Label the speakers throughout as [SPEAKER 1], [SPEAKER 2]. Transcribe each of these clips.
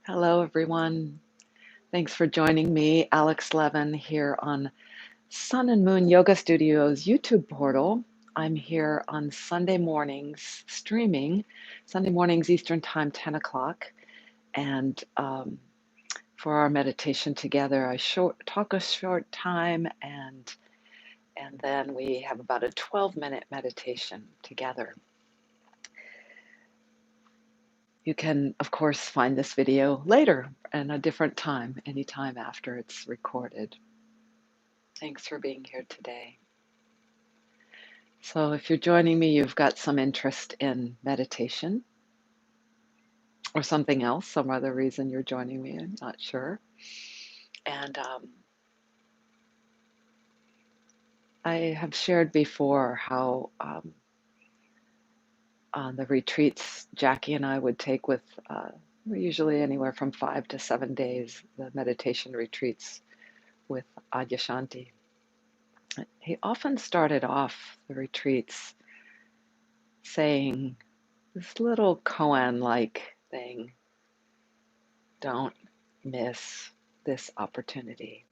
[SPEAKER 1] Hello, everyone. Thanks for joining me, Alex Levin, here on Sun and Moon Yoga Studios YouTube portal. I'm here on Sunday mornings, streaming Sunday mornings Eastern Time, 10 o'clock. And for our meditation together, I talk a short time, and then we have about a 12-minute meditation together. You can, of course, find this video later and a different time, anytime after it's recorded. Thanks for being here today. So if you're joining me, you've got some interest in meditation or something else, some other reason you're joining me, I'm not sure. And I have shared before how on the retreats Jackie and I would take with, usually anywhere from 5 to 7 days, the meditation retreats with Adyashanti. He often started off the retreats saying this little koan-like thing: don't miss this opportunity.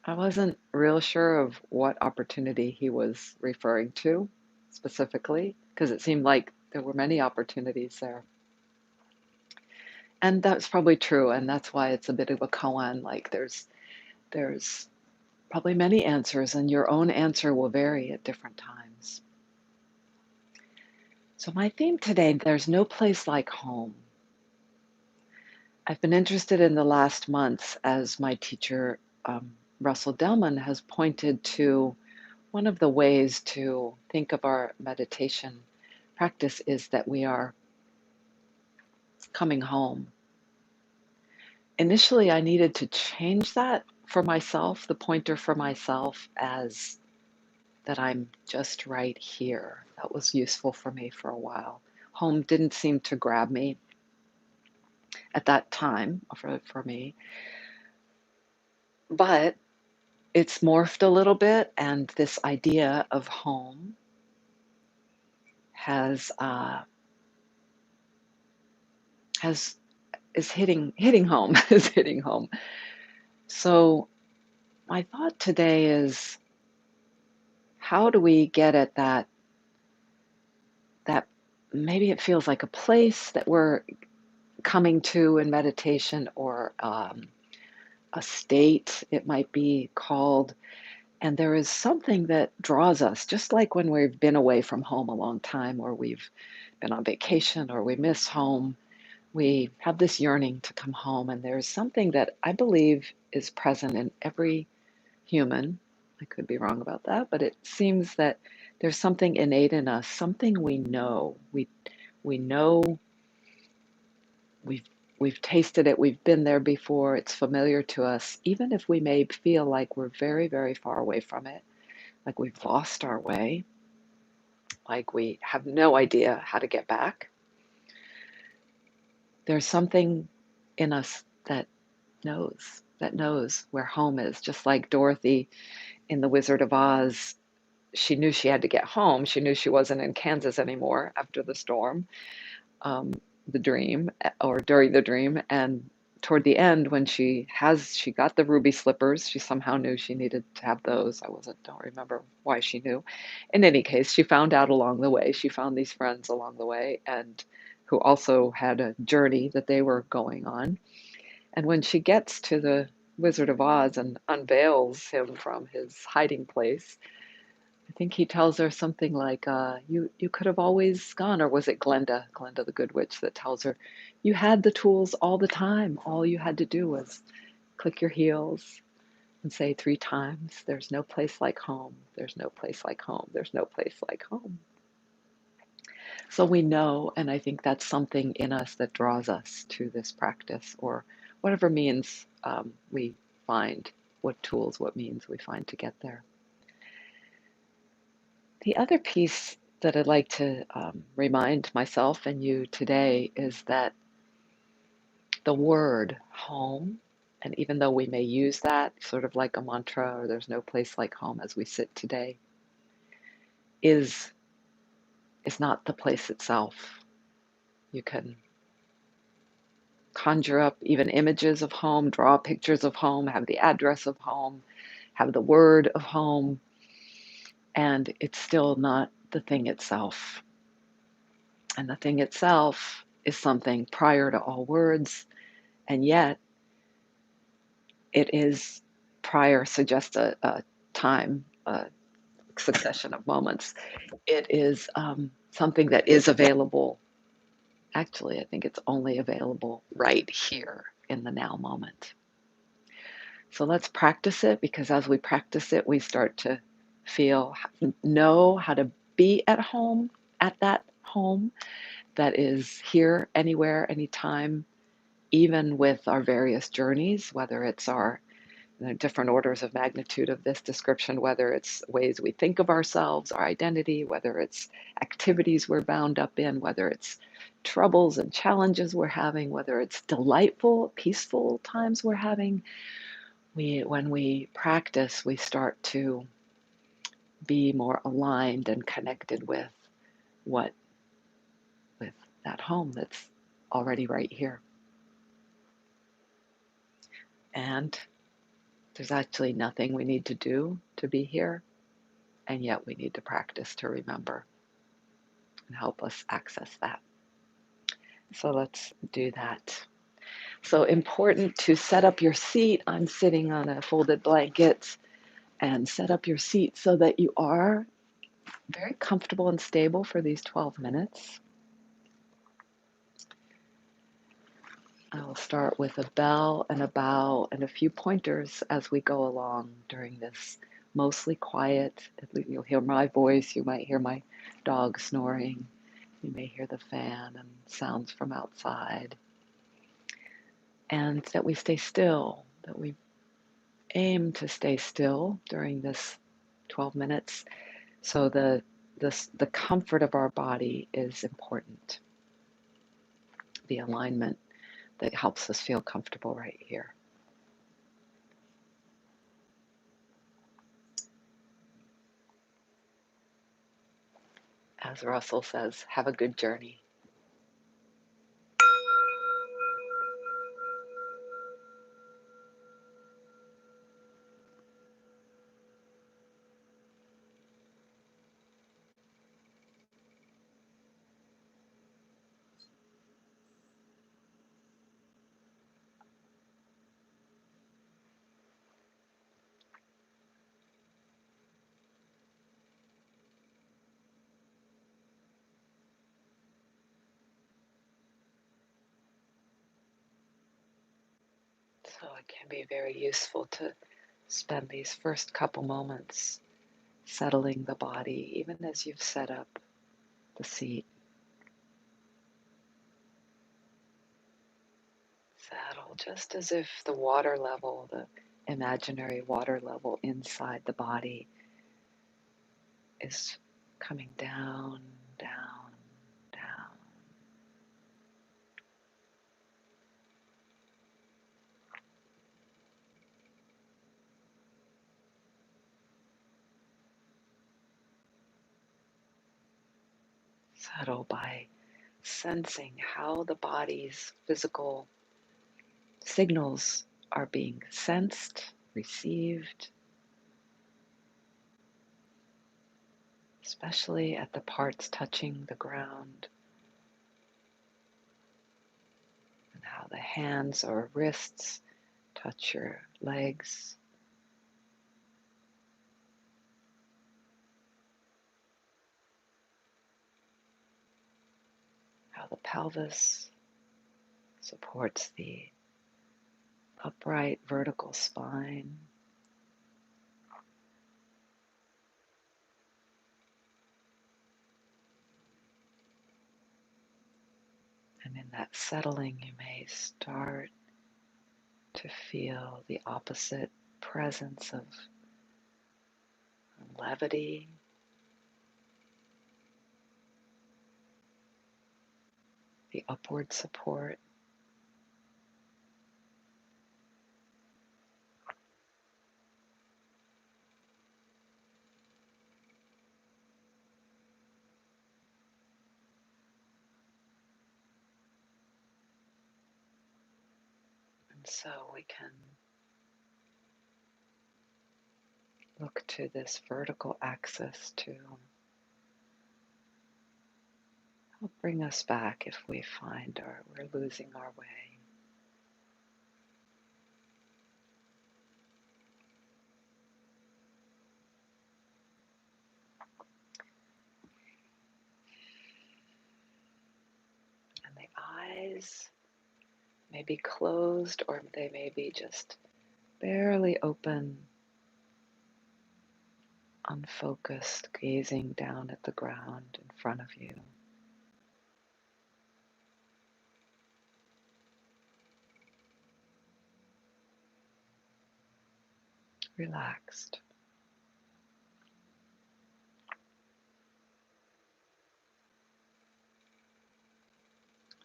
[SPEAKER 1] I wasn't real sure of what opportunity he was referring to specifically, because it seemed like there were many opportunities there. And that's probably true, and that's why it's a bit of a koan, like there's probably many answers, and your own answer will vary at different times. So my theme today, there's no place like home. I've been interested in the last months as my teacher, Russell Delman, has pointed to one of the ways to think of our meditation practice is that we are coming home. Initially, I needed to change that for myself, the pointer for myself, as that I'm just right here. That was useful for me for a while. Home didn't seem to grab me at that time for me, but it's morphed a little bit, and this idea of home has is hitting home is hitting home. So my thought today is, how do we get at that maybe it feels like a place that we're coming to in meditation, or a state it might be called, and there is something that draws us, just like when we've been away from home a long time, or we've been on vacation, or we miss home. We have this yearning to come home, and there's something that I believe is present in every human. I could be wrong about that, but it seems that there's something innate in us, something we know. We know we've tasted it, we've been there before, it's familiar to us, even if we may feel like we're very, very far away from it, like we've lost our way, like we have no idea how to get back. There's something in us that knows where home is, just like Dorothy in The Wizard of Oz. She knew she had to get home. She knew she wasn't in Kansas anymore after the storm, the dream, or during the dream. And toward the end, when she got the ruby slippers, she somehow knew she needed to have those. Don't remember why she knew. In any case, she found out along the way. She found these friends along the way, and who also had a journey that they were going on. And when she gets to the Wizard of Oz and unveils him from his hiding place, I think he tells her something like, you could have always gone, or was it Glenda the Good Witch, that tells her, you had the tools all the time. All you had to do was click your heels and say 3 times, there's no place like home, there's no place like home, there's no place like home. So we know, and I think that's something in us that draws us to this practice, or whatever means we find, what tools, what means we find to get there. The other piece that I'd like to remind myself and you today is that the word home, and even though we may use that sort of like a mantra, or there's no place like home as we sit today, is not the place itself. You can conjure up even images of home, draw pictures of home, have the address of home, have the word of home, and it's still not the thing itself. And the thing itself is something prior to all words, and yet it is prior, suggests a time, a succession of moments. It is something that is available. Actually, I think it's only available right here in the now moment. So let's practice it, because as we practice it, we start to feel, know how to be at home, at that home that is here, anywhere, anytime, even with our various journeys, whether it's our different orders of magnitude of this description, whether it's ways we think of ourselves, our identity, whether it's activities we're bound up in, whether it's troubles and challenges we're having, whether it's delightful, peaceful times we're having. When we practice, we start to be more aligned and connected with what, with that home that's already right here. And there's actually nothing we need to do to be here, and yet we need to practice to remember and help us access that. So let's do that. So important to set up your seat. I'm sitting on a folded blanket, and set up your seat so that you are very comfortable and stable for these 12 minutes. I will start with a bell and a bow and a few pointers as we go along during this mostly quiet. You'll hear my voice, you might hear my dog snoring, you may hear the fan and sounds from outside. And that we stay still, that we aim to stay still during this 12 minutes. So the comfort of our body is important. The alignment that helps us feel comfortable right here. As Russell says, have a good journey. So it can be very useful to spend these first couple moments settling the body, even as you've set up the seat. Settle just as if the water level, the imaginary water level inside the body is coming down, down, down. Settle by sensing how the body's physical signals are being sensed, received, especially at the parts touching the ground, and how the hands or wrists touch your legs, how the pelvis supports the upright vertical spine. And in that settling, you may start to feel the opposite presence of levity, the upward support. And so we can look to this vertical axis to help bring us back if we find we're losing our way. And the eyes may be closed or they may be just barely open, unfocused, gazing down at the ground in front of you. Relaxed.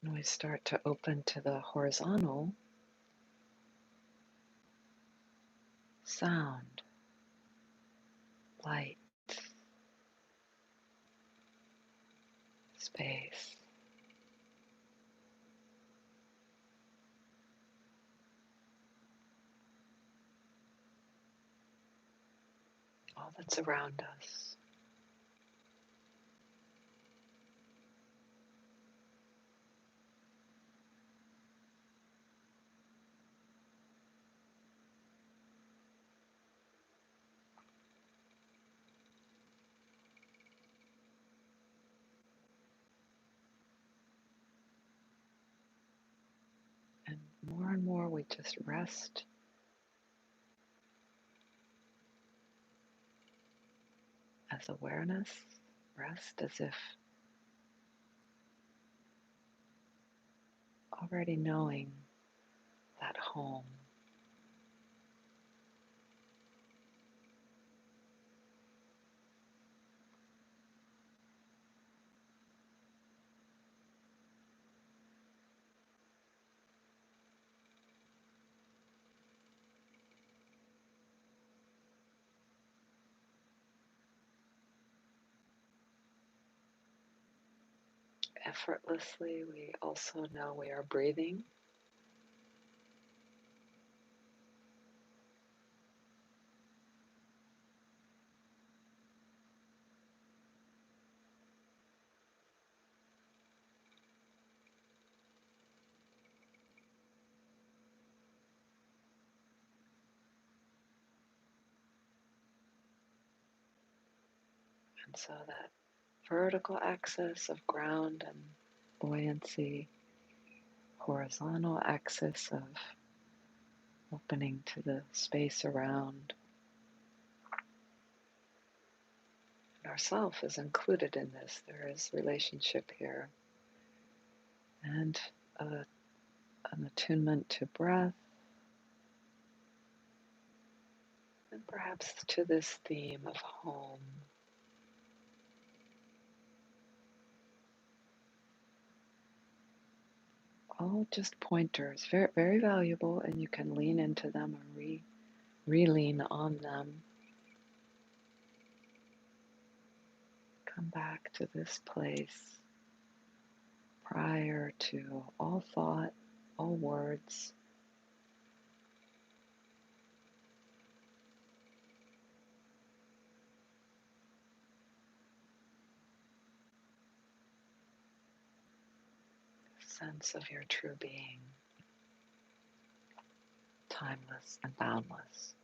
[SPEAKER 1] And we start to open to the horizontal sound, light, space. All that's around us. And more we just rest as awareness, rest as if already knowing that home. Effortlessly, we also know we are breathing. And so that vertical axis of ground and buoyancy, horizontal axis of opening to the space around. And ourself is included in this. There is relationship here. And an attunement to breath. And perhaps to this theme of home. All just pointers, very, very valuable, and you can lean into them or re-lean on them. Come back to this place prior to all thought, all words. Sense of your true being, timeless and boundless.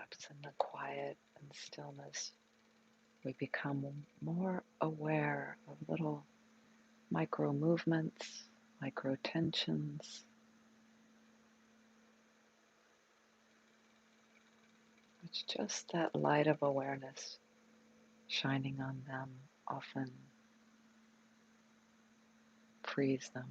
[SPEAKER 1] perhaps in the quiet and stillness, we become more aware of little micro movements, micro tensions. It's just that light of awareness shining on them often frees them.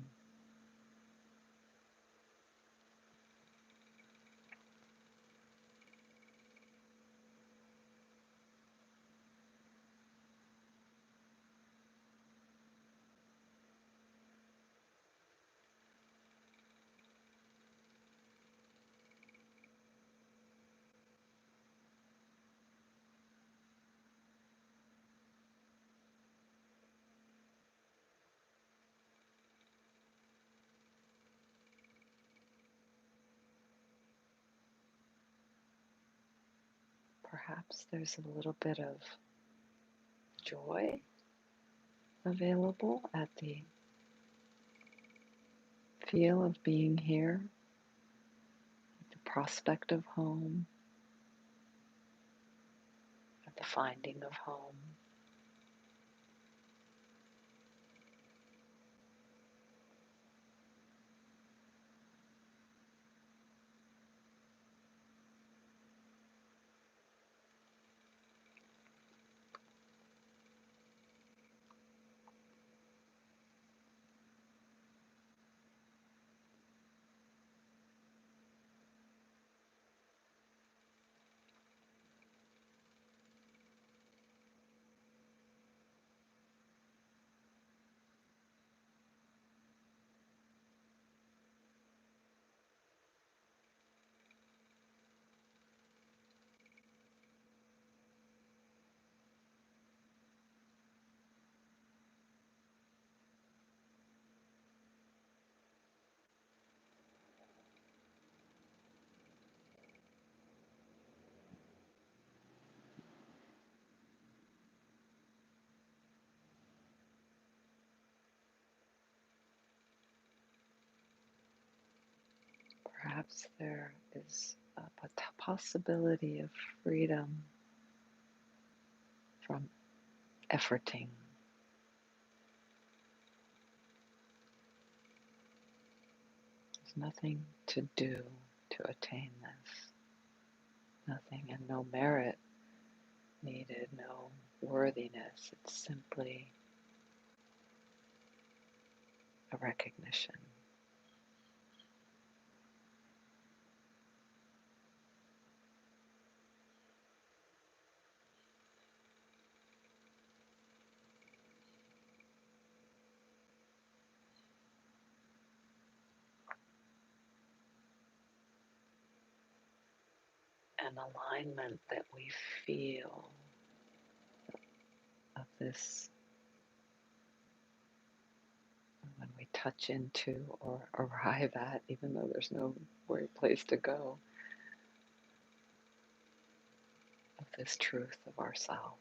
[SPEAKER 1] Perhaps there's a little bit of joy available at the feel of being here, the prospect of home, at the finding of home. Perhaps there is a possibility of freedom from efforting. There's nothing to do to attain this. Nothing and no merit needed, no worthiness. It's simply a recognition. An alignment that we feel of this when we touch into or arrive at, even though there's no place to go, of this truth of ourself.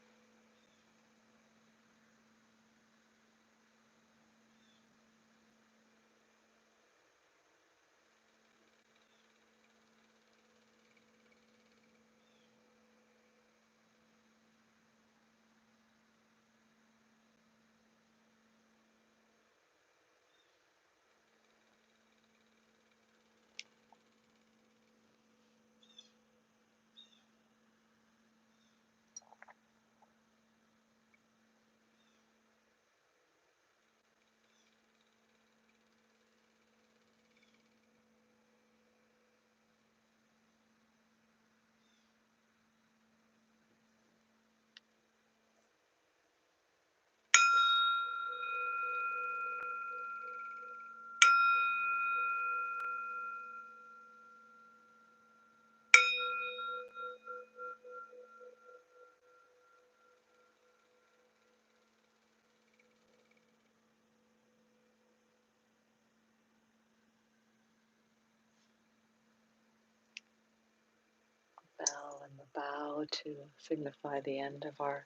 [SPEAKER 1] Bell and the bow to signify the end of our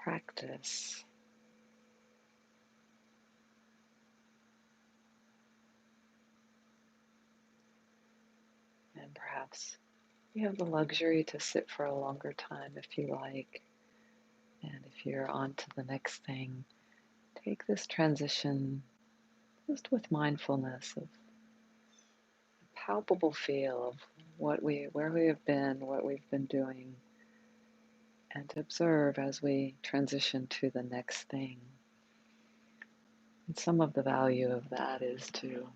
[SPEAKER 1] practice. And perhaps You have the luxury to sit for a longer time if you like. And if you're on to the next thing, take this transition just with mindfulness of a palpable feel of where we have been, what we've been doing, and to observe as we transition to the next thing. And some of the value of that is to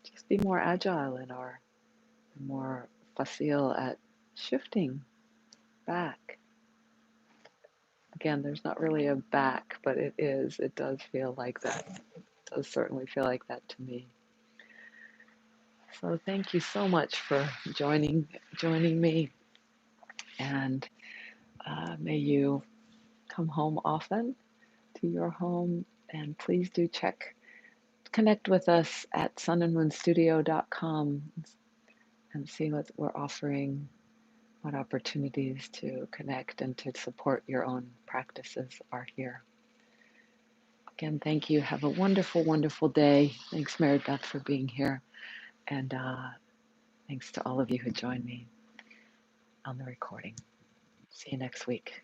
[SPEAKER 1] just be more agile in our, more facile at shifting back. Again, there's not really a back, but it does feel like that. It does certainly feel like that to me. So thank you so much for joining me, and may you come home often to your home, and please do connect with us at sunandmoonstudio.com and see what we're offering, what opportunities to connect and to support your own practices are here. Again, thank you. Have a wonderful, wonderful day. Thanks, Mary Beth, for being here. And thanks to all of you who joined me on the recording. See you next week.